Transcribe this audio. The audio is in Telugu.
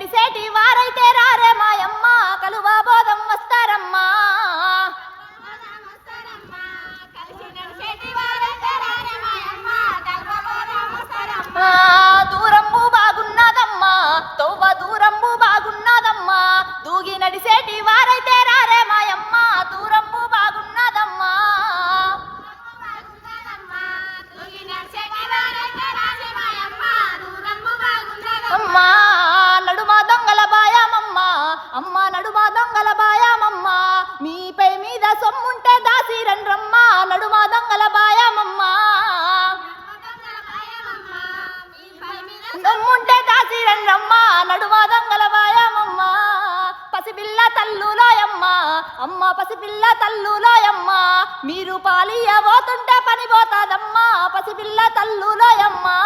నడిసేటి వారైతే రారే మాయమ్మ కలువ బోధం వస్తారమ్మా దూరంబు బాగున్నదమ్మా తోవ దూరంబు బాగున్నదమ్మా దూగి నడిసేటి వారైతే రారే మాయమ్మ దూరంబు బాగున్నదమ్మా అమ్మా నడుమా దొంగల బాయామమ్మా అమ్మ నడుమా దొంగల బాయామమ్మా మీపై మీద సొమ్ముంటే దాసిరండ్రమ్మా నడుమా దొంగల బాయామమ్మా సొమ్ముంటే దాసిరండ్రమ్మా నడుమా దొంగల బాయామమ్మా పసిపిల్ల తల్లులోయమ్మా అమ్మ పసిపిల్ల తల్లులోయమ్మా మీరు పాలియ పోతుంటే పని పోతాదమ్మా పసిపిల్ల తల్లులోయమ్మా